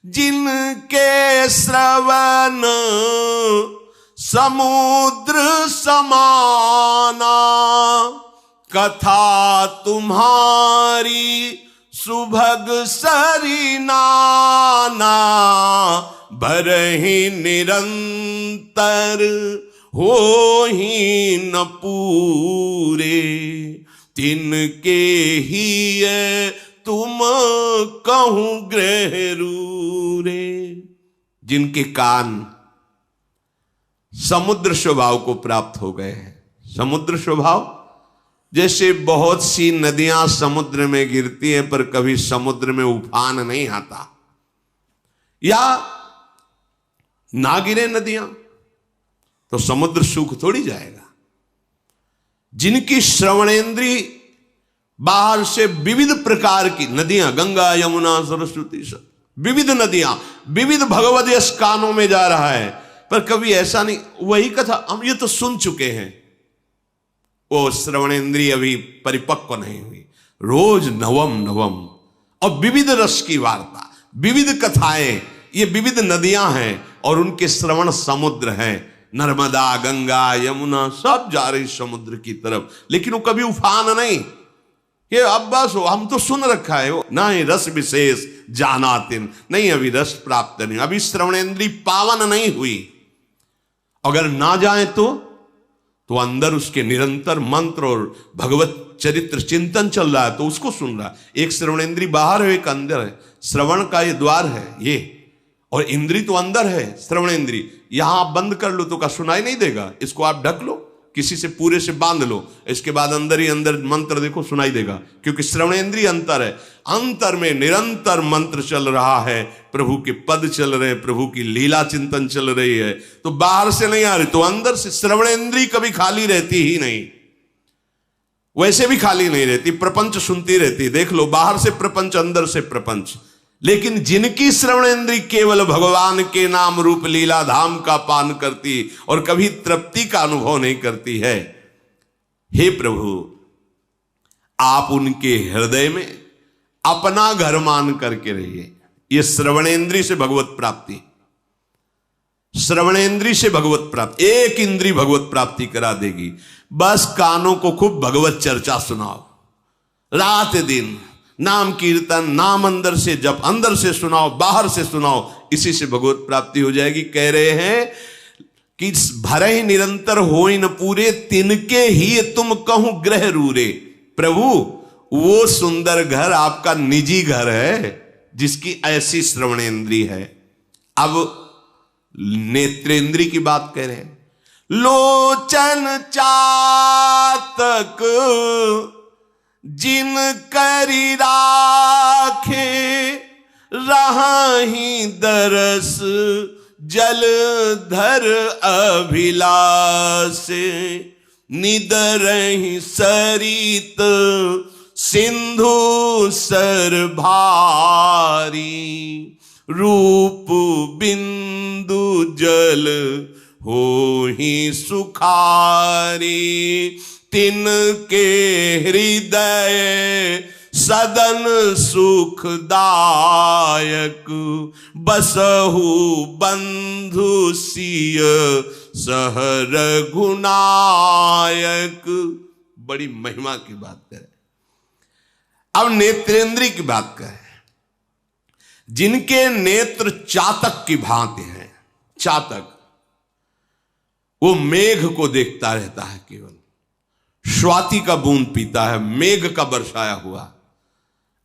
जिनके श्रवण समुद्र समाना, कथा तुम्हारी सुभग सरिनाना, भरहि निरंतर हो ही न पूरे, तिनके ही तुम कहूं ग्रह रूरे। जिनके कान समुद्र स्वभाव को प्राप्त हो गए हैं। समुद्र स्वभाव जैसे बहुत सी नदियां समुद्र में गिरती हैं पर कभी समुद्र में उफान नहीं आता, या ना गिरे नदियां तो समुद्र सूख थोड़ी जाएगा। जिनकी श्रवणेंद्री बाहर से विविध प्रकार की नदियां, गंगा यमुना सरस्वती, सब विविध नदियां, विविध भगवद यश कानों में जा रहा है, पर कभी ऐसा नहीं, वही कथा हम ये तो सुन चुके हैं, वो श्रवणेंद्रिय अभी परिपक्व नहीं हुई। रोज नवम नवम और विविध रस की वार्ता, विविध कथाएं, ये विविध नदियां हैं और उनके श्रवण समुद्र हैं। नर्मदा, गंगा, यमुना सब जा रही समुद्र की तरफ, लेकिन वो कभी उफान नहीं कि अब बस हम तो सुन रखा है, वो ना ही रस विशेष जानातिन, नहीं अभी रस प्राप्त नहीं, अभी श्रवणेंद्री पावन नहीं हुई। अगर ना जाए तो अंदर उसके निरंतर मंत्र और भगवत चरित्र चिंतन चल रहा है तो उसको सुन रहा है। एक श्रवणेंद्री बाहर है, एक अंदर है। श्रवण का ये द्वार है ये, और इंद्री तो अंदर है श्रवणेंद्री। यहां आप बंद कर लो तो का सुनाई नहीं देगा, इसको आप ढक लो, किसी से पूरे से बांध लो, इसके बाद अंदर ही अंदर मंत्र देखो सुनाई देगा, क्योंकि श्रवणेंद्रिय अंतर है। अंतर में निरंतर मंत्र चल रहा है, प्रभु के पद चल रहे हैं, प्रभु की लीला चिंतन चल रही है, तो बाहर से नहीं आ रही, तो अंदर से। श्रवणेंद्रिय कभी खाली रहती ही नहीं, वैसे भी खाली नहीं रहती, प्रपंच सुनती रहती। देख लो, बाहर से प्रपंच, अंदर से प्रपंच। लेकिन जिनकी श्रवणेंद्रिय केवल भगवान के नाम रूप लीला धाम का पान करती और कभी तृप्ति का अनुभव नहीं करती है, हे प्रभु आप उनके हृदय में अपना घर मान करके रहिए। ये श्रवणेंद्रिय से भगवत प्राप्ति, श्रवणेंद्रिय से भगवत प्राप्ति, एक इंद्रिय भगवत प्राप्ति करा देगी। बस कानों को खूब भगवत चर्चा सुनाओ, रात दिन नाम कीर्तन, नाम अंदर से जब, अंदर से सुनाओ, बाहर से सुनाओ, इसी से भगवत प्राप्ति हो जाएगी। कह रहे हैं कि भरे ही निरंतर हो न पूरे, तिनके ही तुम कहूं ग्रह रूरे। प्रभु वो सुंदर घर आपका निजी घर है जिसकी ऐसी श्रवणेंद्रिय है। अब नेत्रेंद्रिय की बात कह रहे हैं। लोचन चातक जिन करी राखे, रहाही दरस जलधर अभिलाष, निदरहि सरित सिंधु सर भारी, रूप बिंदु जल हो ही सुखारी, तिनके हृदय सदन सुखदायक, बसहु बंधु सिय सह रघुनायक। बड़ी महिमा की बात करें। अब नेत्रेंद्रिय की बात करें। जिनके नेत्र चातक की भांति हैं, चातक वो मेघ को देखता रहता है, केवल स्वाति का बूंद पीता है, मेघ का बरसाया हुआ।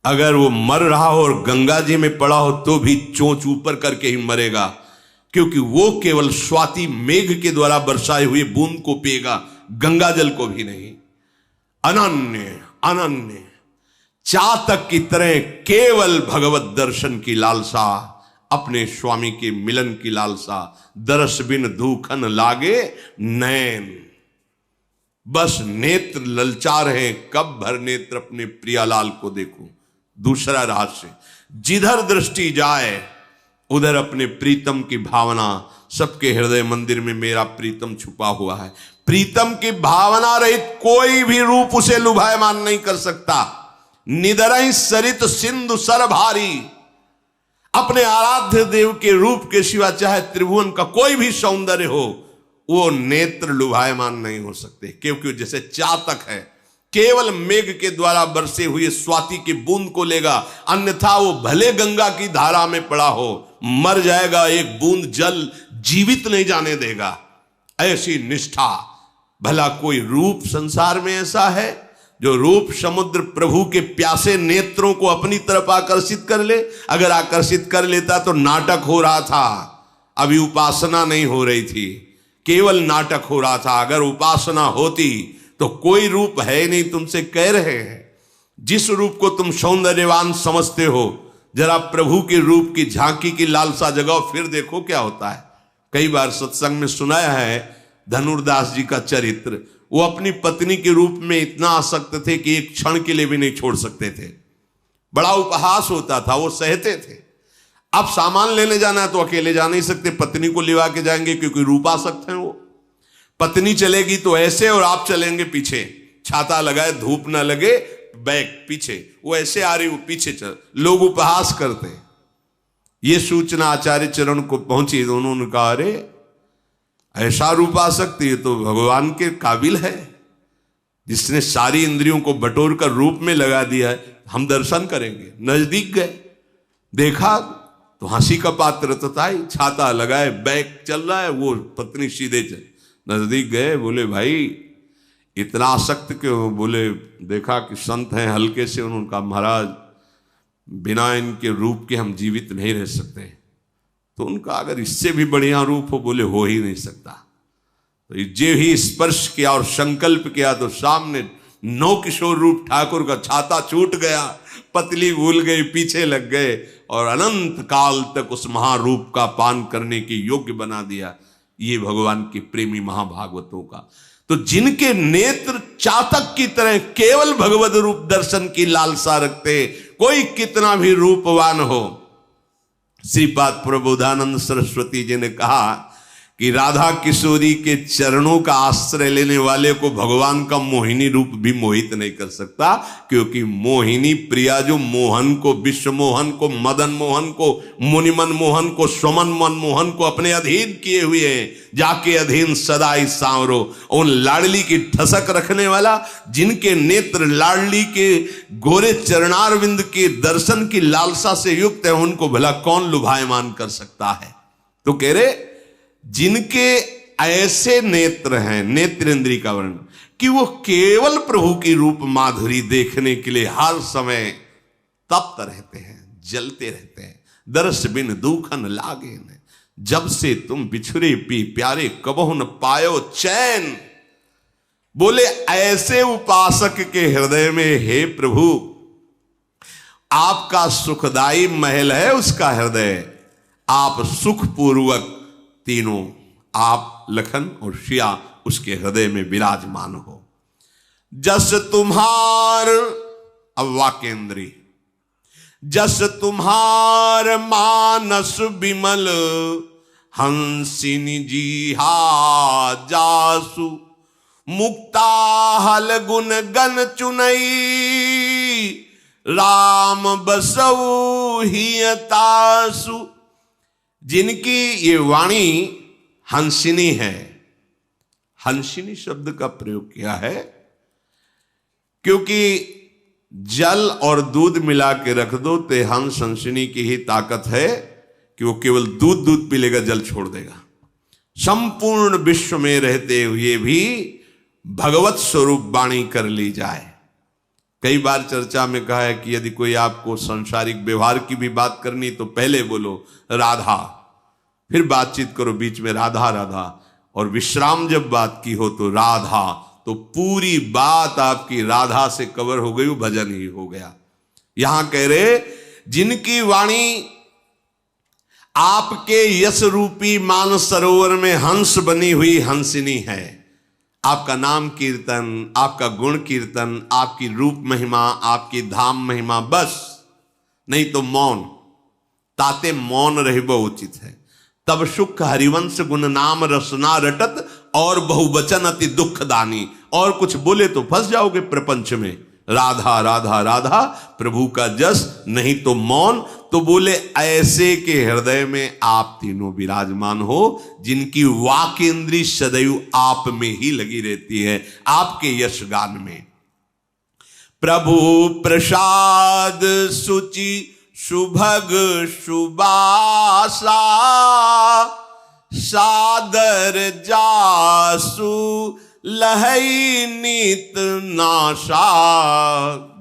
अगर वो मर रहा हो और गंगा जी में पड़ा हो तो भी चोंच ऊपर करके ही मरेगा, क्योंकि वो केवल स्वाति मेघ के द्वारा बरसाए हुए बूंद को पिएगा, गंगा जल को भी नहीं। अनन्य अनन्य चातक की तरह केवल भगवत दर्शन की लालसा, अपने स्वामी के मिलन की लालसा। दरस बिन धूखन लागे नैन, बस नेत्र ललचा रहे, कब भर नेत्र अपने प्रियालाल को देखूं। दूसरा रहस्य, जिधर दृष्टि जाए उधर अपने प्रीतम की भावना। सबके हृदय मंदिर में मेरा प्रीतम छुपा हुआ है। प्रीतम की भावना रहित कोई भी रूप उसे लुभायमान नहीं कर सकता। निदरहि सरित सिंधु सर भारी, अपने आराध्य देव के रूप के सिवा चाहे त्रिभुवन का कोई भी सौंदर्य हो, वो नेत्र लुभायमान नहीं हो सकते, क्योंकि जैसे चातक है केवल मेघ के द्वारा बरसे हुए स्वाति की बूंद को लेगा, अन्यथा वो भले गंगा की धारा में पड़ा हो मर जाएगा, एक बूंद जल जीवित नहीं जाने देगा। ऐसी निष्ठा। भला कोई रूप संसार में ऐसा है जो रूप समुद्र प्रभु के प्यासे नेत्रों को अपनी तरफ आकर्षित कर ले? अगर आकर्षित कर लेता तो नाटक हो रहा था, अभी उपासना नहीं हो रही थी, केवल नाटक हो रहा था। अगर उपासना होती तो कोई रूप है नहीं। तुमसे कह रहे हैं जिस रूप को तुम सौंदर्यवान समझते हो, जरा प्रभु के रूप की झांकी की लालसा जगाओ, फिर देखो क्या होता है। कई बार सत्संग में सुनाया है धनुर्दास जी का चरित्र। वो अपनी पत्नी के रूप में इतना आसक्त थे कि एक क्षण के लिए भी नहीं छोड़ सकते थे। बड़ा उपहास होता था, वो सहते थे। अब सामान लेने जाना है तो अकेले जा नहीं सकते, पत्नी को लिवा के जाएंगे, क्योंकि रूपासक्त हैं वो। पत्नी चलेगी तो ऐसे और आप चलेंगे पीछे, छाता लगाए धूप ना लगे, बैक पीछे, वो ऐसे आ रही वो पीछे चल, लोग उपहास करते। ये सूचना आचार्य चरण को पहुंची तो उन्होंने कहा, अरे ऐसा रूपासक्त ये तो भगवान के काबिल है, जिसने सारी इंद्रियों को बटोर कर रूप में लगा दिया है, हम दर्शन करेंगे। नजदीक गए, देखा तो हंसी का पात्र तो था ही, छाता लगाए बैक चल रहा है, वो पत्नी सीधे चल। नजदीक गए, बोले भाई इतना आसक्त क्यों? बोले देखा कि संत हैं, हल्के से। उन्होंने कहा महाराज बिना इनके रूप के हम जीवित नहीं रह सकते। तो उनका अगर इससे भी बढ़िया रूप हो, बोले हो ही नहीं सकता। तो जे ही स्पर्श किया और संकल्प किया तो सामने नौ किशोर रूप ठाकुर का, छाता छूट गया, पतली भूल गई, पीछे लग गए और अनंत काल तक उस महारूप का पान करने के योग्य बना दिया। ये भगवान के प्रेमी महाभागवतों का। तो जिनके नेत्र चातक की तरह केवल भगवत रूप दर्शन की लालसा रखते, कोई कितना भी रूपवान हो। श्रीपाद प्रबोधानंद सरस्वती जी ने कहा कि राधा किशोरी के चरणों का आश्रय लेने वाले को भगवान का मोहिनी रूप भी मोहित नहीं कर सकता, क्योंकि मोहिनी प्रिया जो मोहन को, विश्व मोहन को, मदन मोहन को, मुनिमन मोहन को, स्वमन मन मोहन को अपने अधीन किए हुए हैं। जाके अधीन सदा ही सांवरो, उन लाडली की ठसक रखने वाला, जिनके नेत्र लाडली के गोरे चरणारविंद के दर्शन की लालसा से युक्त है, उनको भला कौन लुभायमान कर सकता है? तो कह रहे जिनके ऐसे नेत्र हैं, नेत्रेंद्री का वर्णन, कि वो केवल प्रभु की रूप माधुरी देखने के लिए हर समय तप्त रहते हैं, जलते रहते हैं। दर्श बिन दुखन लागे न, जब से तुम बिछुरे पी प्यारे कबहु न पायो चैन। बोले ऐसे उपासक के हृदय में, हे प्रभु आपका सुखदाई महल है उसका हृदय, आप सुखपूर्वक तीनों, आप लखन और शिया उसके हृदय में विराजमान हो। जस तुम्हार, अब वाक्येंद्री, जस तुम्हार मानस विमल हंसिनी जी हा जासु, मुक्ता हल गुण गन चुनई, राम बसऊ हियतासु। जिनकी ये वाणी हंसिनी है, हंसिनी शब्द का प्रयोग किया है क्योंकि जल और दूध मिला के रख दो तो हंस हंसिनी की ही ताकत है कि वो केवल दूध पी लेगा, जल छोड़ देगा। संपूर्ण विश्व में रहते हुए भी भगवत स्वरूप वाणी कर ली जाए। कई बार चर्चा में कहा है कि यदि कोई आपको सांसारिक व्यवहार की भी बात करनी तो पहले बोलो राधा, फिर बातचीत करो बीच में राधा राधा, और विश्राम जब बात की हो तो राधा, तो पूरी बात आपकी राधा से कवर हो गई, वो भजन ही हो गया। यहां कह रहे जिनकी वाणी आपके यश रूपी मान सरोवर में हंस बनी हुई हंसिनी है। आपका नाम कीर्तन, आपका गुण कीर्तन, आपकी रूप महिमा, आपकी धाम महिमा, बस नहीं तो मौन, ताते मौन रहबो उचित है। तब सुख हरिवंश गुण नाम रसना रटत, और बहुवचन अति दुखदानी। और कुछ बोले तो फंस जाओगे प्रपंच में। राधा राधा राधा प्रभु का जस, नहीं तो मौन, तो बोले ऐसे के हृदय में आप तीनों विराजमान हो, जिनकी वाक इंद्री सदैव आप में ही लगी रहती है, आपके यश गान में। प्रभु प्रसाद सुचि सुभग सुबासा, सादर जासु लहई नीत नाशा।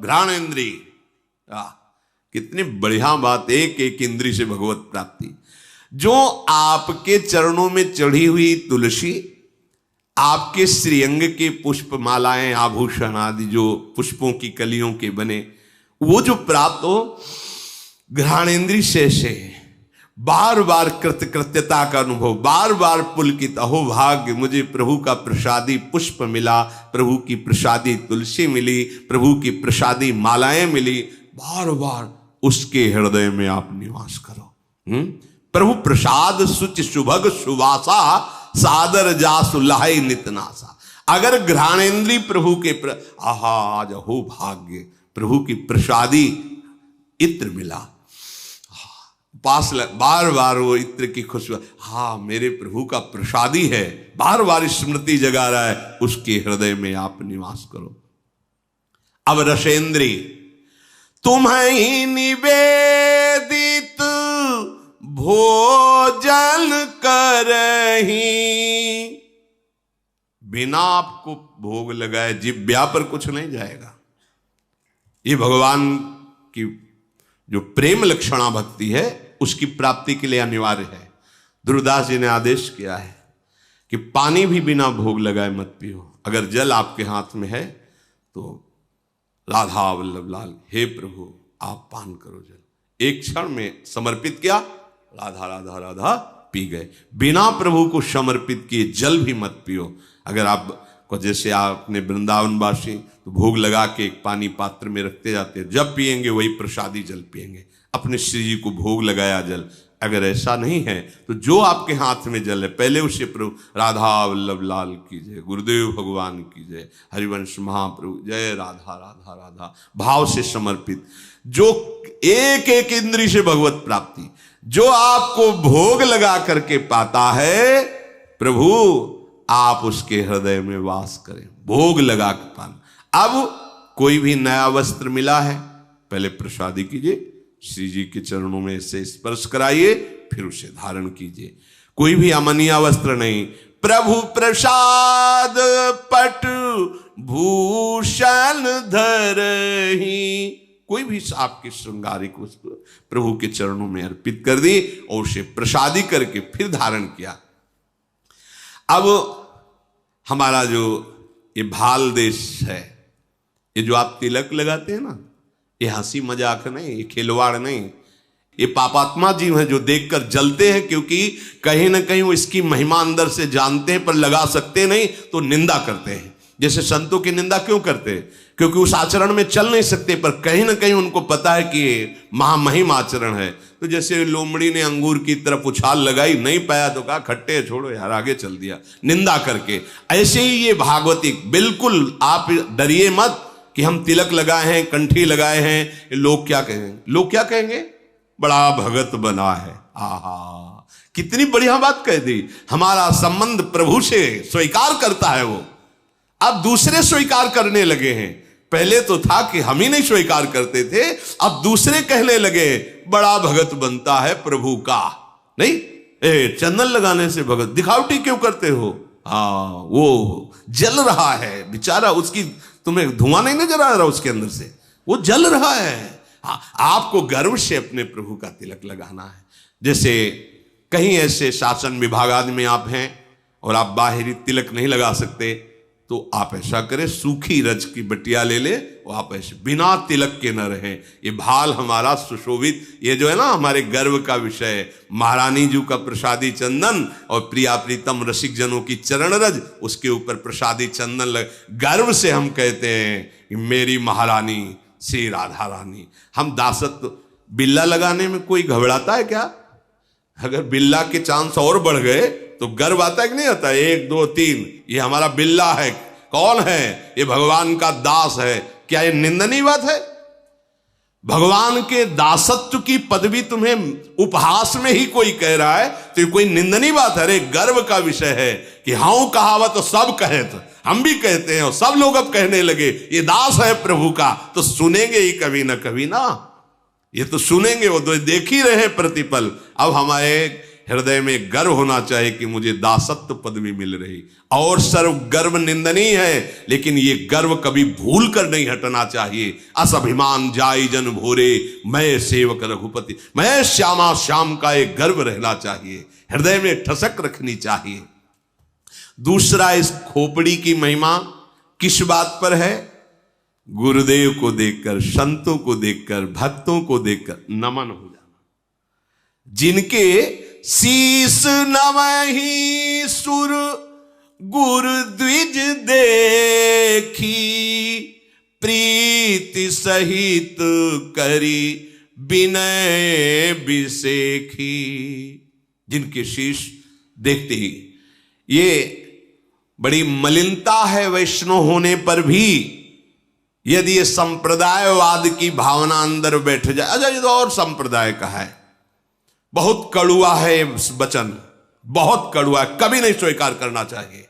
घ्राणेन्द्री, कितनी बढ़िया बात, एक एक इंद्री से भगवत प्राप्ति। जो आपके चरणों में चढ़ी हुई तुलसी, आपके श्रीअंग के पुष्प मालाएं आभूषण आदि जो पुष्पों की कलियों के बने, वो जो प्राप्त हो घ्राणेन्द्री से बार बार कृतकृत्यता का अनुभव, बार बार पुलकित, अहो भाग्य मुझे प्रभु का प्रसादी पुष्प मिला, प्रभु की प्रसादी तुलसी मिली, प्रभु की प्रसादी मालाएं मिली, बार बार उसके हृदय में आप निवास करो। प्रभु प्रसाद सुच सुभग सुवासा, सादर जासु लहई नितनासा। अगर घ्राणेन्द्री प्रभु के आहा आज हो भाग्य, प्रभु की प्रसादी इत्र मिला, पास बार बार वो इत्र की खुशबू, हाँ मेरे प्रभु का प्रसादी है, बार बार स्मृति जगा रहा है, उसके हृदय में आप निवास करो। अब रसेंद्री, तुम्हें निवेदित भोजन करही, बिना आपको भोग लगाए जिब्या पर कुछ नहीं जाएगा। ये भगवान की जो प्रेम लक्षणा भक्ति है, उसकी प्राप्ति के लिए अनिवार्य है। ध्रुवदास जी ने आदेश किया है कि पानी भी बिना भोग लगाए मत पियो। अगर जल आपके हाथ में है तो राधा वल्लभ लाल, हे प्रभु आप पान करो जल। एक क्षण में समर्पित किया, राधा राधा राधा पी गए। बिना प्रभु को समर्पित किए जल भी मत पियो। अगर आप को जैसे आपने वृंदावनवासी तो भोग लगा के एक पानी पात्र में रखते जाते हैं, जब पिएंगे वही प्रसादी जल पिएंगे, अपने श्री जी को भोग लगाया जल। अगर ऐसा नहीं है तो जो आपके हाथ में जल है पहले उसे प्रभु राधा वल्लभ लाल की जय, गुरुदेव भगवान की जय, हरिवंश महाप्रभु जय, राधा राधा राधा भाव से समर्पित। जो एक एक इंद्री से भगवत प्राप्ति, जो आपको भोग लगा करके पाता है, प्रभु आप उसके हृदय में वास करें, भोग लगा के पाना। अब कोई भी नया वस्त्र मिला है, पहले प्रसादी कीजिए, श्री जी के चरणों में से स्पर्श कराइए, फिर उसे धारण कीजिए। कोई भी अमनिया वस्त्र नहीं। प्रभु प्रसाद पट भूषण धरही, कोई भी आपकी श्रृंगारिक वस्तु प्रभु के चरणों में अर्पित कर दी और उसे प्रसादी करके फिर धारण किया। अब हमारा जो ये भाल देश है, ये जो आप तिलक लगाते हैं ना, ये हंसी मजाक नहीं, ये खिलवाड़ नहीं, ये पापात्मा जीव हैं जो देखकर जलते हैं, क्योंकि कहीं ना कहीं वो इसकी महिमा अंदर से जानते हैं पर लगा सकते नहीं तो निंदा करते हैं। जैसे संतों की निंदा क्यों करते हैं? क्योंकि उस आचरण में चल नहीं सकते, पर कहीं ना कहीं उनको पता है कि ये महामहिम आचरण है। तो जैसे लोमड़ी ने अंगूर की तरफ उछाल लगाई, नहीं पाया तो कहा खट्टे छोड़ो यार, आगे चल दिया निंदा करके। ऐसे ही ये भागवती, बिल्कुल आप डरिए मत कि हम तिलक लगाए हैं, कंठी लगाए हैं, लोग क्या कहेंगे, लोग क्या कहेंगे, बड़ा भगत बना है। आहा, कितनी बढ़िया बात कह दी। हमारा संबंध प्रभु से स्वीकार करता है वो, अब दूसरे स्वीकार करने लगे हैं। पहले तो था कि हम ही नहीं स्वीकार करते थे, अब दूसरे कहने लगे बड़ा भगत बनता है प्रभु का। नहीं, चंदन लगाने से भगत, दिखावटी क्यों करते हो? हाँ, वो जल रहा है बेचारा, उसकी तुम्हें धुआं नहीं नजर आ रहा उसके अंदर से, वो जल रहा है। हाँ, आपको गर्व से अपने प्रभु का तिलक लगाना है। जैसे कहीं ऐसे शासन विभाग आदि में आप हैं और आप बाहरी तिलक नहीं लगा सकते, तो आप ऐसा करें, सूखी रज की बटिया ले ले, वो आप ऐसे बिना तिलक के न रहें। ये भाल हमारा सुशोभित, ये जो है ना हमारे गर्व का विषय है। महारानी जी का प्रसादी चंदन और प्रिया प्रीतम रसिक जनों की चरण रज, उसके ऊपर प्रसादी चंदन लग, गर्व से हम कहते हैं कि मेरी महारानी श्री राधा रानी। हम दासत्व, बिल्ला लगाने में कोई घबराता है क्या? अगर बिल्ला के चांस और बढ़ गए तो गर्व आता है कि नहीं आता? 1 2 3, ये हमारा बिल्ला है। कौन है? ये भगवान का दास है। क्या ये निंदनीय बात है? भगवान के दासत्व की पदवी तुम्हें उपहास में ही कोई कह रहा है तो ये कोई निंदनीय बात है। अरे गर्व का विषय है कि हाँ कहावत तो सब कहे, तो हम भी कहते हैं और सब लोग अब कहने लगे ये दास है प्रभु का, तो सुनेंगे ही कभी ना कभी ना, ये तो सुनेंगे, वो तो देख ही रहे प्रतिपल। अब हमारे हृदय में गर्व होना चाहिए कि मुझे दासत्व पदवी मिल रही, और सर्व गर्व निंदनीय है, लेकिन ये गर्व कभी भूल कर नहीं हटना चाहिए। अस अभिमान जाई जन भोरे, मैं सेवक रघुपति, मैं श्यामा श्याम का एक गर्व रहना चाहिए, हृदय में ठसक रखनी चाहिए। दूसरा, इस खोपड़ी की महिमा किस बात पर है? गुरुदेव को देखकर, संतों को देखकर, भक्तों को देखकर नमन हो जाना, जिनके शीस नवहि सुर गुरु द्विज देखी, प्रीति सहित करी विनय बिसेखी। जिनके शीश देखते ही, ये बड़ी मलिनता है वैष्णव होने पर भी, यदि ये संप्रदायवाद की भावना अंदर बैठ जाए। अच्छा, ये तो और संप्रदाय का है, बहुत कड़ुआ है वचन, बहुत कड़ुआ है, कभी नहीं स्वीकार करना चाहिए।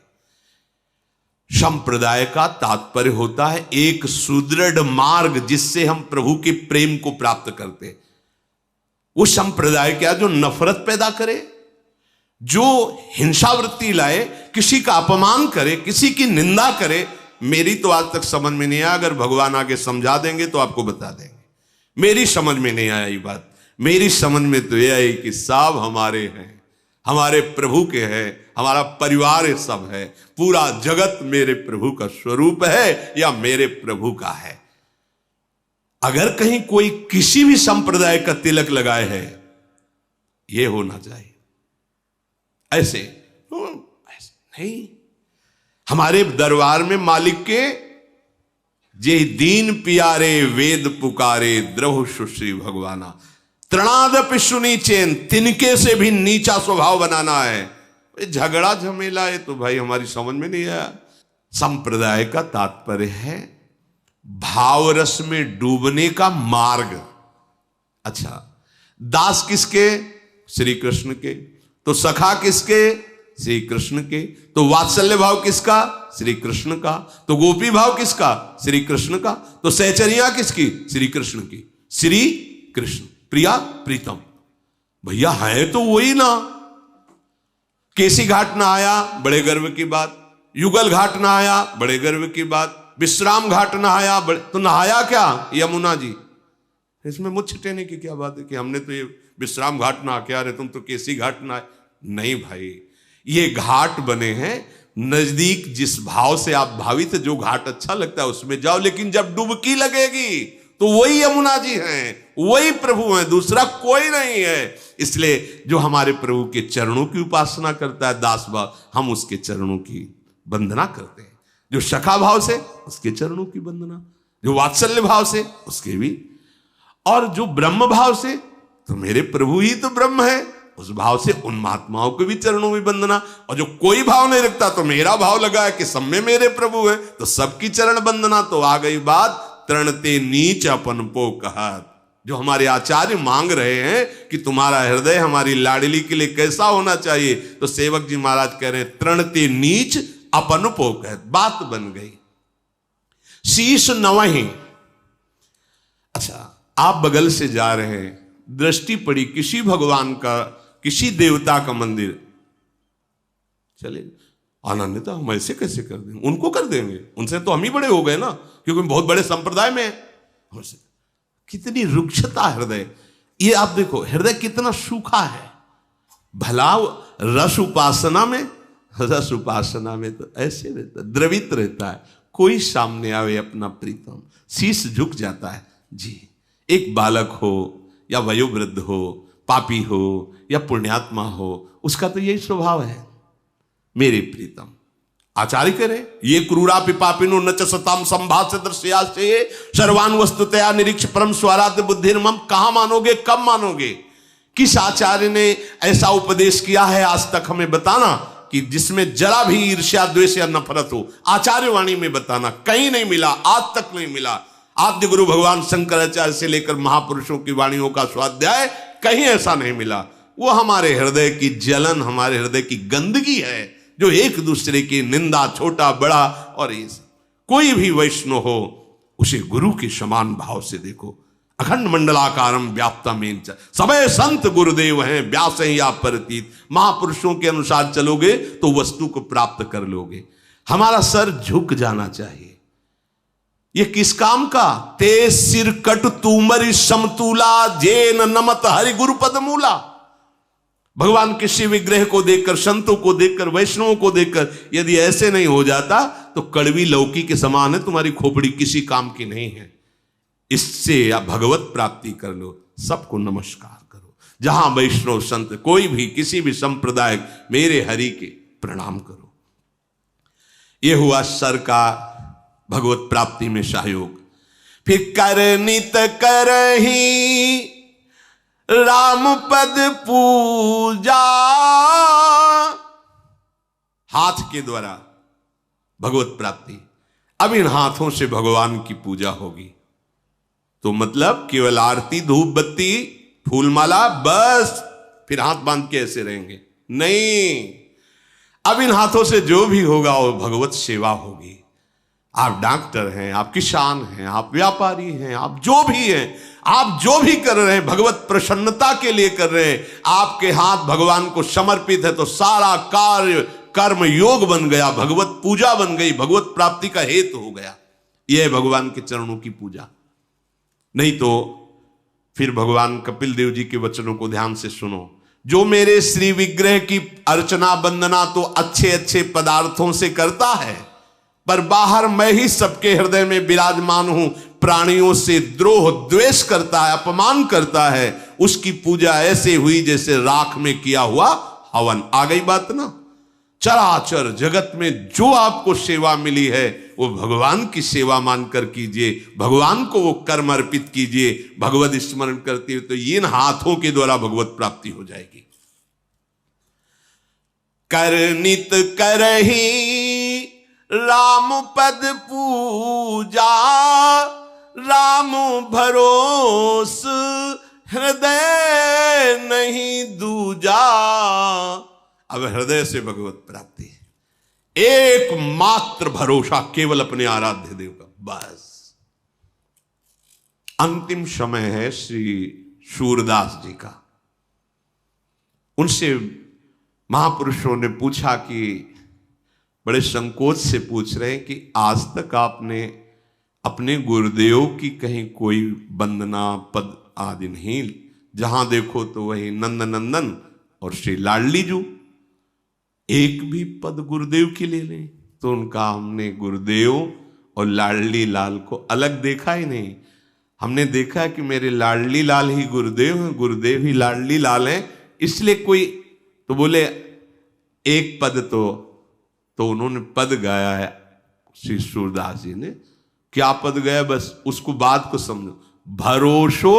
संप्रदाय का तात्पर्य होता है एक सुदृढ़ मार्ग जिससे हम प्रभु के प्रेम को प्राप्त करते। वो संप्रदाय क्या, जो नफरत पैदा करे, जो हिंसावृत्ति लाए, किसी का अपमान करे, किसी की निंदा करे। मेरी तो आज तक समझ में नहीं आया, अगर भगवान आगे समझा देंगे तो आपको बता देंगे। मेरी समझ में नहीं आया ये बात। मेरी समझ में तो यह है कि सब हमारे हैं, हमारे प्रभु के हैं, हमारा परिवार सब है, पूरा जगत मेरे प्रभु का स्वरूप है या मेरे प्रभु का है। अगर कहीं कोई किसी भी संप्रदाय का तिलक लगाए है, यह होना चाहिए। ऐसे नहीं, हमारे दरबार में मालिक के जे दीन पियारे वेद पुकारे, द्रव सुश्री भगवाना, तृणादपि सुनी चैन, तिनके से भी नीचा स्वभाव बनाना है। झगड़ा झमेला है तो भाई हमारी समझ में नहीं आया। संप्रदाय का तात्पर्य है भाव रस में डूबने का मार्ग। अच्छा, दास किसके? श्री कृष्ण के। तो सखा किसके? श्री कृष्ण के। तो वात्सल्य भाव किसका? श्री कृष्ण का। तो गोपी भाव किसका? श्री कृष्ण का। तो सहचरिया किसकी? श्री कृष्ण की। श्री कृष्ण, प्रिया प्रीतम, भैया है तो वही ना। केसी घाट ना आया, बड़े गर्व की बात। युगल घाट ना आया, बड़े गर्व की बात। विश्राम घाट ना आया, तो नहाया क्या? यमुना जी। इसमें मुझ छिटेने की क्या बात है कि हमने तो ये विश्राम घाट ना आके आ रहे, तुम तो केसी घाट ना आए। नहीं भाई, ये घाट बने हैं नजदीक, जिस भाव से आप भावित, जो घाट अच्छा लगता है उसमें जाओ, लेकिन जब डुबकी लगेगी तो वही यमुना जी हैं, वही प्रभु हैं, दूसरा कोई नहीं है। इसलिए जो हमारे प्रभु के चरणों की उपासना करता है दास भाव, हम उसके चरणों की वंदना करते हैं। जो सखा भाव से, उसके चरणों की वंदना। जो वात्सल्य भाव से, उसके भी। और जो ब्रह्म भाव से, तो मेरे प्रभु ही तो ब्रह्म है, उस भाव से उन महात्माओं को भी चरणों में वंदना। और जो कोई भाव नहीं रखता, तो मेरा भाव लगा है कि सब में मेरे प्रभु है, तो सबकी चरण वंदना। तो आ गई बात तृणते नीच अपन पो कहत। जो हमारे आचार्य मांग रहे हैं कि तुम्हारा हृदय हमारी लाडली के लिए कैसा होना चाहिए, तो सेवक जी महाराज कह रहे हैं तृणते नीच अपन पो कहत। बात बन गई। शीश नवहि। अच्छा, आप बगल से जा रहे हैं, दृष्टि पड़ी किसी भगवान का, किसी देवता का मंदिर, चले आनंदिता हम ऐसे कैसे कर देंगे, उनको कर देंगे, उनसे तो हम ही बड़े हो गए ना, क्योंकि बहुत बड़े संप्रदाय में हैं। कितनी रुक्षता हृदय। ये आप देखो हृदय कितना सूखा है। भला रस उपासना में तो ऐसे रहता, द्रवित रहता है। कोई सामने आवे अपना प्रीतम, शीश झुक जाता है जी। एक बालक हो या वयोवृद्ध हो, पापी हो या पुण्यात्मा हो, उसका तो यही स्वभाव है, मेरे प्रीतम। आचार्य करे ये क्रूरा पिपापिनो न च सताम संभाष्य दृश्याश्चये सर्वान वस्तुतया निरीक्ष परम स्वराध्य बुद्धिर्मम। कहां मानोगे, कब मानोगे? किस आचार्य ने ऐसा उपदेश किया है आज तक हमें बताना, कि जिसमें जरा भी ईर्ष्या द्वेष या नफरत हो? आचार्य वाणी में बताना, कहीं नहीं मिला, आज तक नहीं मिला। आद्य गुरु भगवान शंकराचार्य से लेकर महापुरुषों की वाणियों का स्वाध्याय कहीं ऐसा नहीं मिला। वो हमारे हृदय की जलन, हमारे हृदय की गंदगी है, जो एक दूसरे की निंदा, छोटा बड़ा और इस कोई भी वैष्णव हो उसे गुरु के समान भाव से देखो। अखंड मंडलाकारम व्याप्तमेन च सबे संत गुरुदेव हैं व्यास या परतीत। महापुरुषों के अनुसार चलोगे तो वस्तु को प्राप्त कर लोगे। हमारा सर झुक जाना चाहिए। ये किस काम का? ते सिर कट तुमरी समतूला जेन नमत हरि गुरु पदमूला। भगवान किसी विग्रह को देखकर, संतों को देखकर, वैष्णवों को देखकर यदि ऐसे नहीं हो जाता तो कड़वी लौकी के समान है, तुम्हारी खोपड़ी किसी काम की नहीं है। इससे या भगवत प्राप्ति कर लो। सबको नमस्कार करो। जहां वैष्णव संत कोई भी किसी भी संप्रदाय, मेरे हरि के प्रणाम करो। यह हुआ सर का भगवत प्राप्ति में सहयोग। फिर कर नित करही राम पद पूजा। हाथ के द्वारा भगवत प्राप्ति। अब इन हाथों से भगवान की पूजा होगी। तो मतलब केवल आरती, धूप बत्ती, फूलमाला, बस फिर हाथ बांध के ऐसे रहेंगे? नहीं। अब इन हाथों से जो भी होगा वो भगवत सेवा होगी। आप डॉक्टर हैं, आप किसान हैं, आप व्यापारी हैं, आप जो भी हैं, आप जो भी कर रहे हैं भगवत प्रसन्नता के लिए कर रहे हैं। आपके हाथ भगवान को समर्पित है तो सारा कार्य कर्म योग बन गया, भगवत पूजा बन गई, भगवत प्राप्ति का हेतु हो गया। यह है भगवान के चरणों की पूजा। नहीं तो फिर भगवान कपिल देव जी के वचनों को ध्यान से सुनो। जो मेरे श्री विग्रह की अर्चना वंदना तो अच्छे अच्छे पदार्थों से करता है, पर बाहर मैं ही सबके हृदय में विराजमान हूं, प्राणियों से द्रोह द्वेष करता है, अपमान करता है, उसकी पूजा ऐसे हुई जैसे राख में किया हुआ हवन। आ गई बात ना? चराचर जगत में जो आपको सेवा मिली है वो भगवान की सेवा मानकर कीजिए, भगवान को वो कर्म अर्पित कीजिए, भगवत स्मरण करते हुए, तो इन हाथों के द्वारा भगवत प्राप्ति हो जाएगी। कर नित करही राम पद पूजा, राम भरोस हृदय नहीं दूजा। अब हृदय से भगवत प्राप्ति, एकमात्र भरोसा केवल अपने आराध्य देव का, बस। अंतिम समय है श्री सूरदास जी का। उनसे महापुरुषों ने पूछा कि बड़े संकोच से पूछ रहे हैं कि आज तक आपने अपने गुरुदेव की कहीं कोई वंदना पद आदि नहीं, जहां देखो तो वही नंद नंदन और श्री लाडली जू, एक भी पद गुरुदेव की ले लें तो उनका हमने गुरुदेव और लाडली लाल को अलग देखा ही नहीं। हमने देखा कि मेरे लाडली लाल ही गुरुदेव हैं, गुरुदेव ही लाडली लाल हैं, इसलिए कोई तो बोले एक पद तो उन्होंने पद गाया है श्री सूरदास जी ने। क्या पद गया? बस उसको बात को समझो। भरोसो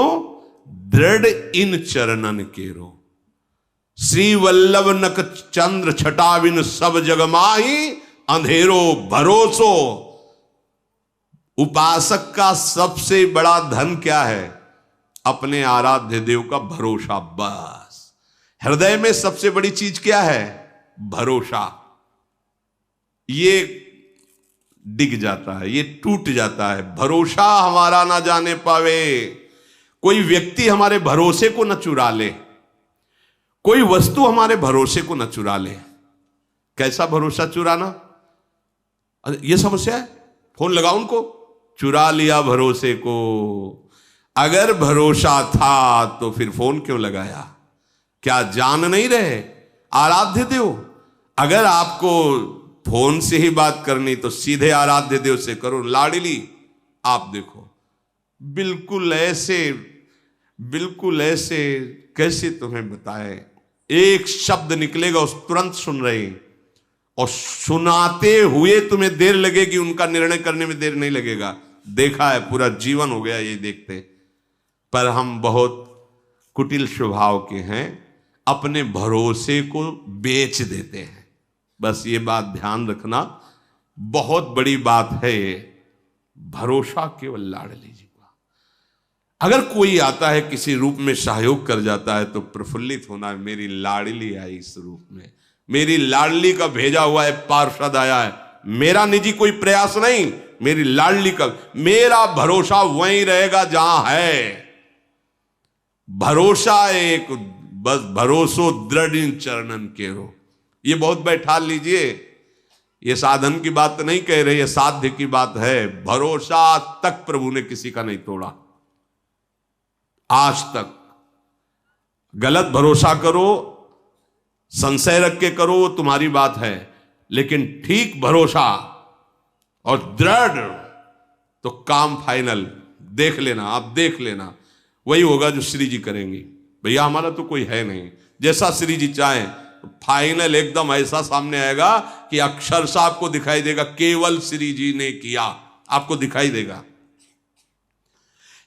दृढ़ इन चरणन केरो, श्री वल्लभ नक चंद्र छटाविन सब जग माही, अंधेरो भरोसो। उपासक का सबसे बड़ा धन क्या है? अपने आराध्य देव का भरोसा, बस। हृदय में सबसे बड़ी चीज क्या है? भरोसा। ये डिग जाता है, ये टूट जाता है, भरोसा हमारा ना जाने पावे। कोई व्यक्ति हमारे भरोसे को न चुरा ले, कोई वस्तु हमारे भरोसे को न चुरा ले। कैसा भरोसा चुराना? ये समस्या है। फोन लगाओ उनको, चुरा लिया भरोसे को। अगर भरोसा था तो फिर फोन क्यों लगाया? क्या जान नहीं रहे आराध्य देव? अगर आपको फोन से ही बात करनी तो सीधे आराध्य देव से करो। लाडली आप देखो, बिल्कुल ऐसे कैसे तुम्हें बताए, एक शब्द निकलेगा उस तुरंत सुन रहे, और सुनाते हुए तुम्हें देर लगेगी, उनका निर्णय करने में देर नहीं लगेगा। देखा है, पूरा जीवन हो गया ये देखते। पर हम बहुत कुटिल स्वभाव के हैं, अपने भरोसे को बेच देते हैं। बस ये बात ध्यान रखना, बहुत बड़ी बात है ये, भरोसा केवल लाडली जी का। अगर कोई आता है किसी रूप में सहयोग कर जाता है तो प्रफुल्लित होना है, मेरी लाडली आई इस रूप में, मेरी लाडली का भेजा हुआ है पार्षद आया है, मेरा निजी कोई प्रयास नहीं, मेरी लाडली का, मेरा भरोसा वहीं रहेगा जहां है। भरोसा एक बस भरोसो दृढ़ इन चरणन के हो, ये बहुत बैठा लीजिए। ये साधन की बात नहीं कह रही है, साध्य की बात है। भरोसा आज तक प्रभु ने किसी का नहीं तोड़ा, आज तक। गलत भरोसा करो, संशय रख के करो, वो तुम्हारी बात है, लेकिन ठीक भरोसा और दृढ़ तो काम फाइनल। देख लेना, आप देख लेना, वही होगा जो श्री जी करेंगी। भैया हमारा तो कोई है नहीं, जैसा श्री जी चाहें फाइनल एकदम ऐसा सामने आएगा कि अक्षरशः आपको दिखाई देगा केवल श्री जी ने किया, आपको दिखाई देगा।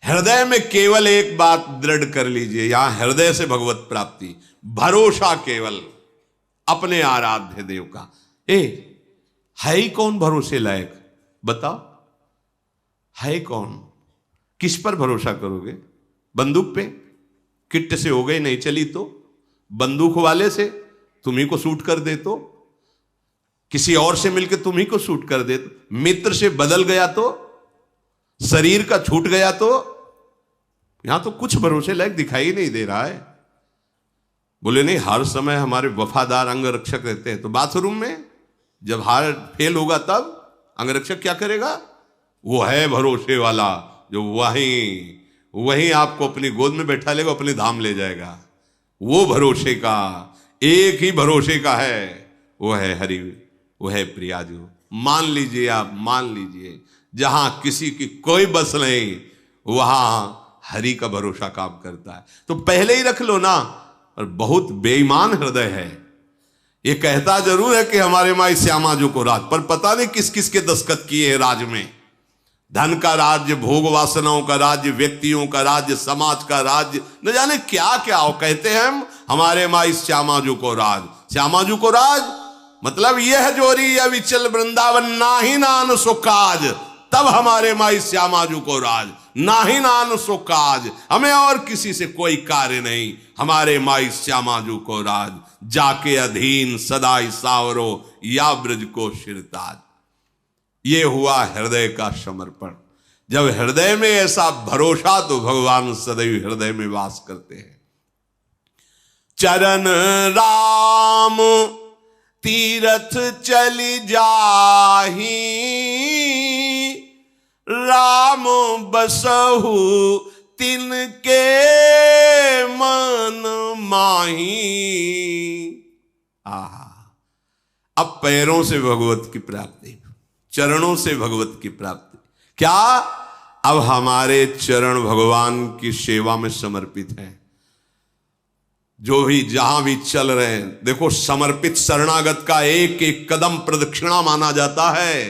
हृदय में केवल एक बात दृढ़ कर लीजिए, यहां हृदय से भगवत प्राप्ति, भरोसा केवल अपने आराध्य देव का। है ही कौन भरोसे लायक, बताओ है कौन? किस पर भरोसा करोगे? बंदूक पे? किट से हो गई नहीं चली तो? बंदूक वाले से तुम्ही को शूट कर दे तो? किसी और से मिलकर तुम्ही को शूट कर दे तो? मित्र से बदल गया तो? शरीर का छूट गया तो? यहां तो कुछ भरोसे लायक दिखाई नहीं दे रहा है। बोले नहीं, हर समय हमारे वफादार अंगरक्षक रहते हैं, तो बाथरूम में जब हार्ट फेल होगा तब अंगरक्षक क्या करेगा? वो है भरोसे वाला जो वहीं आपको अपनी गोद में बैठा लेगा, अपने धाम ले जाएगा। वो भरोसे का, एक ही भरोसे का है, वो है हरि, वो है प्रियाजू। मान लीजिए, आप मान लीजिए, जहां किसी की कोई बस नहीं वहां हरि का भरोसा काम करता है। तो पहले ही रख लो ना। और बहुत बेईमान हृदय है, ये कहता जरूर है कि हमारे माई श्यामा जी को राज, पर पता नहीं किस किस के दस्तखत किए हैं राज में। धन का राज्य, भोग वासनाओं का राज्य, व्यक्तियों का राज्य, समाज का राज्य, न जाने क्या क्या हो। कहते हैं हम हमारे माई श्यामा जी को राज, श्यामा जी को राज मतलब यह जोरी अविचल वृंदावन नाही नान सुकाज, तब हमारे माई श्यामा जी को राज, नाही नान सुकाज, हमें और किसी से कोई कार्य नहीं, हमारे माई श्यामा जी को राज, जाके अधीन सदाई सावरो या ब्रज को शिरताज। ये हुआ हृदय का समर्पण। जब हृदय में ऐसा भरोसा, तो भगवान सदैव हृदय में वास करते हैं। चरण राम तीरथ चली जाही, राम बसहु तिनके मन माही। अब पैरों से भगवत की प्राप्ति, चरणों से भगवत की प्राप्ति। क्या? अब हमारे चरण भगवान की सेवा में समर्पित हैं। जो भी जहां भी चल रहे हैं, देखो समर्पित शरणागत का एक एक कदम प्रदक्षिणा माना जाता है।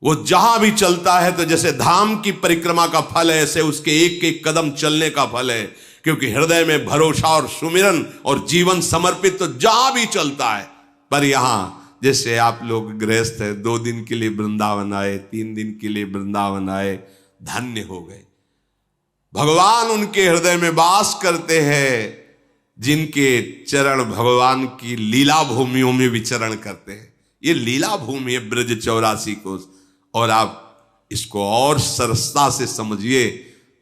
वो जहां भी चलता है तो जैसे धाम की परिक्रमा का फल है, ऐसे उसके एक एक कदम चलने का फल है, क्योंकि हृदय में भरोसा और सुमिरन और जीवन समर्पित तो जहां भी चलता है। पर यहां जैसे आप लोग गृहस्थ है, 2 दिन के लिए वृंदावन आए, 3 दिन के लिए वृंदावन आए, धन्य हो गए। भगवान उनके हृदय में वास करते हैं जिनके चरण भगवान की लीला भूमियों में विचरण करते हैं। ये लीला भूमि है ब्रज 84 कोस। और आप इसको और सरसता से समझिए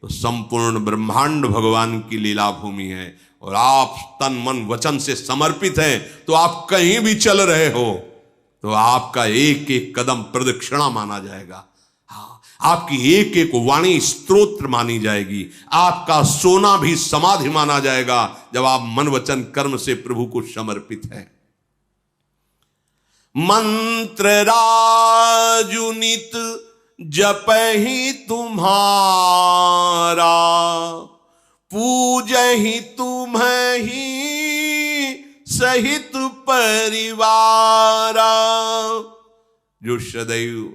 तो संपूर्ण ब्रह्मांड भगवान की लीला भूमि है। और आप तन मन वचन से समर्पित हैं तो आप कहीं भी चल रहे हो तो आपका एक एक कदम प्रदक्षिणा माना जाएगा। हाँ, आपकी एक एक वाणी स्तोत्र मानी जाएगी। आपका सोना भी समाधि माना जाएगा जब आप मन वचन कर्म से प्रभु को समर्पित हैं। मंत्र राजुनित जपहि तुम्हारा, पूजहि तुम्हि सहित परिवारा। जो सदैव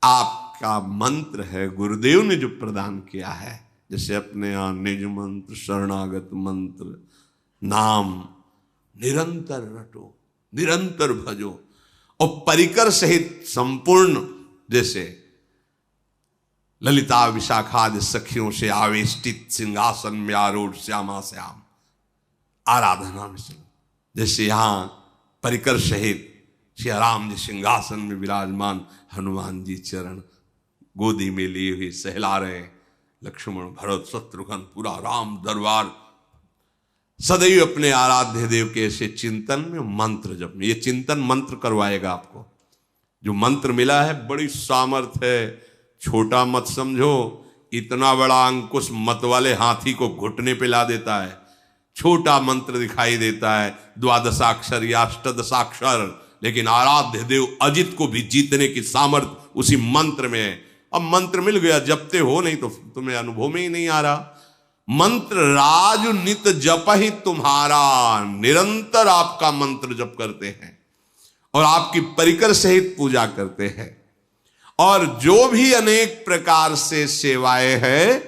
आपका मंत्र है, गुरुदेव ने जो प्रदान किया है, जैसे अपने यहां निज मंत्र, शरणागत मंत्र, नाम निरंतर रटो, निरंतर भजो और परिकर सहित संपूर्ण, जैसे ललिता विशाखादि सखियों से आवेष्टित सिंहासन में आरूढ़ श्यामा श्याम आराधना में से, जैसे यहां परिकर सहित श्री राम जी सिंहासन में विराजमान, हनुमान जी चरण गोदी में लिए हुए सहला रहे, लक्ष्मण भरत शत्रुघ्न पूरा राम दरबार सदैव अपने आराध्य देव के ऐसे चिंतन में मंत्र जप में। ये चिंतन मंत्र करवाएगा आपको। जो मंत्र मिला है बड़ी सामर्थ्य है, छोटा मत समझो। इतना बड़ा अंकुश मत वाले हाथी को घुटने पे ला देता है। छोटा मंत्र दिखाई देता है, द्वादशाक्षर या अष्टदशाक्षर, लेकिन आराध्य देव अजित को भी जीतने की सामर्थ्य उसी मंत्र में है। अब मंत्र मिल गया, जपते हो, नहीं तो तुम्हें अनुभव में ही नहीं आ रहा। मंत्र राज नित जप ही तुम्हारा, निरंतर आपका मंत्र जप करते हैं और आपकी परिकर सहित पूजा करते हैं। और जो भी अनेक प्रकार से सेवाएं हैं,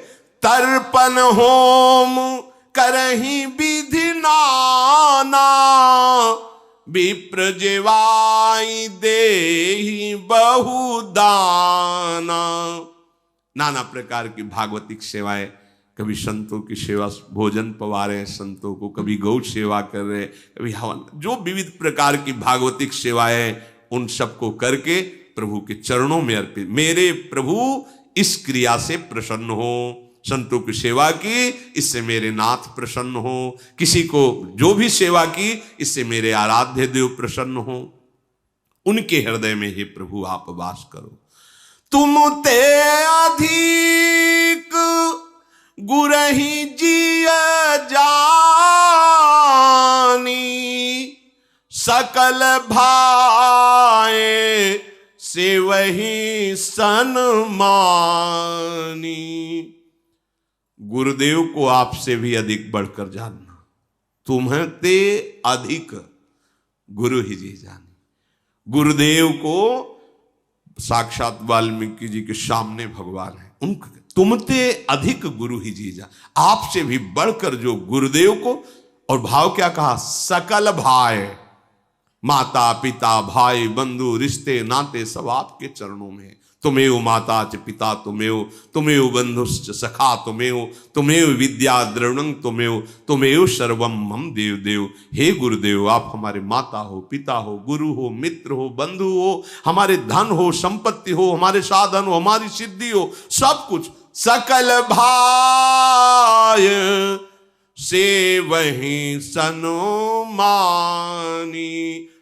तर्पण होम करही विधि नाना, विप्र जेवाई देहि बहुदाना। नाना प्रकार की भागवतिक सेवाएं, कभी संतों की सेवा, भोजन पवा रहे हैं संतों को, कभी गौ सेवा कर रहे हैं, कभी हवन, जो विविध प्रकार की भागवतिक सेवाएं, उन सबको करके प्रभु के चरणों में अर्पित। मेरे प्रभु इस क्रिया से प्रसन्न हो, संतों की सेवा की, इससे मेरे नाथ प्रसन्न हो। किसी को जो भी सेवा की, इससे मेरे आराध्य देव प्रसन्न हो। उनके हृदय में हे प्रभु आप वास करो। तुम ते अधिक गुरहि जिय जानी, सकल भाए से वही सन्मानी। गुरुदेव को आपसे भी अधिक बढ़कर जानना। तुम्हें ते अधिक गुरु ही जी जानी। गुरुदेव को साक्षात वाल्मीकि जी के सामने भगवान है, उनको तुमते अधिक गुरु ही जी जा, आपसे भी बढ़कर जो गुरुदेव को। और भाव क्या कहा? सकल भाई, माता पिता भाई बंधु रिश्ते नाते सब आपके चरणों में। तुमेव माता च पिता तुमेव बंधुश्च सखा तुमेव विद्या द्रविणं तुमेव सर्वम मम देव देव। हे गुरुदेव, आप हमारे माता हो, पिता हो, गुरु हो, मित्र हो, बंधु हो, हमारे धन हो, संपत्ति हो, हमारे साधन हो, हमारी सिद्धि हो, सब कुछ। सकल भाय से वही सनुमानी।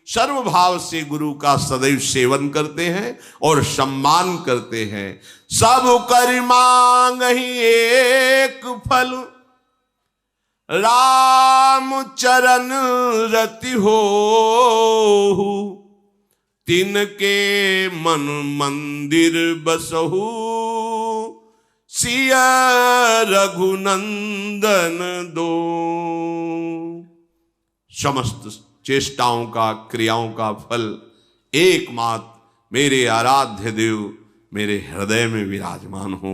सर्वभाव से गुरु का सदैव सेवन करते हैं और सम्मान करते हैं। सब कर मांग ही एक फल, राम चरण रति हो। तिनके मन मंदिर बसहु, सिया रघुनंदन दो। समस्त चेष्टाओं का, क्रियाओं का फल एकमात्र मेरे आराध्य देव मेरे हृदय में विराजमान हो,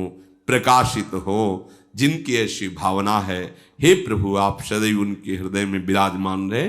प्रकाशित हो। जिनकी ऐसी भावना है, हे प्रभु आप सदैव उनके हृदय में विराजमान रहे।